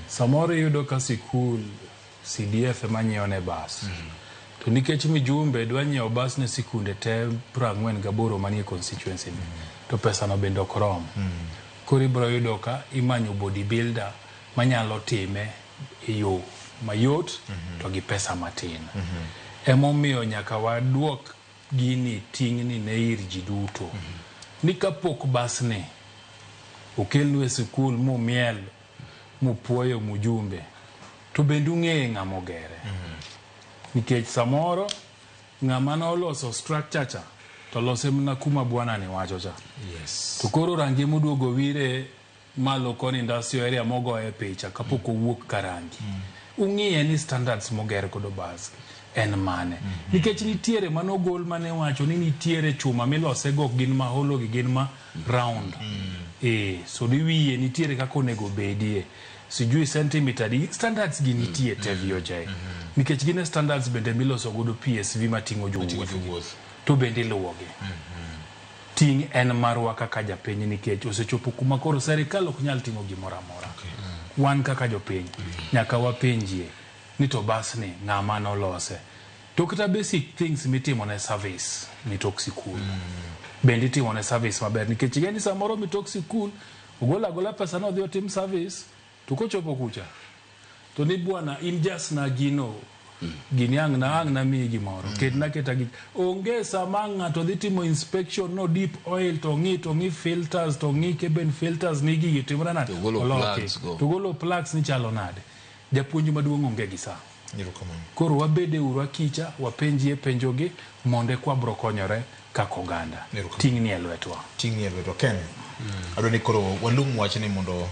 Samoro yudo ka sikul CDF manyieone bas. To nikech mijumbe dwa nyiewo bas ne sikunde te 48 manie constituency ni. To pesa no bende ok rom. Koro ibiro yudo ka imanyo bodybuilder manyalo time e yo mayot to gi pesa matin. Emomiyo nyaka waduok gini tingni ne ir ji duto. Ni kapok bas ni okelnu e sikul mumiel mupuoyo mujumbe to bende ung'eye ng'ama ogere. Nikech samoro ng'ama noloso structure cha to lose mna kuma bwana ni wacho cha. Yes. To koro rangi moduogo wire malo koni industrial area mogo e picha kapok owuok karangi. Ung'iye ni standards moger kodo bas en mane. Nikech nitiere manogol mane wacho ni nitiere chuma milose go gin ma holo gi gin ma round. So diwiye nitiere kako nego bedie. Sijui centimeter di standards gi nitie tevio jay. Nikech gine standards bende miloso godo PSV matingo jowuoth. To bende luwogi. Ting en marwa kaka japiny nikech osechopo kuma koro serikal ok nyal timo gimoro amora. Wan kaka jopiny nyaka wapenjie ni to bas ni ng'ama nolose. To kata basic things mitimo ne service ni tok sikul. Bende timo ne service maber nikech geni samoro mi tok sikul gola pesa no dhi otim service to kochopo kucha to ni bwana in just na gino gini ang na mi gimoro ketna keta gi onge sama ng'ato dhi timo inspection no deep oil to ngi filters to ngi keben filters ni gi timora na to golo plugs ni chalo nade japuonj maduong' onge gi sa. Koro wabede urwa kicha wapenjie penjogi monde kwa bro konyore kako ganda ting ni e lwetwa Ken adoni koro walum wachni mondo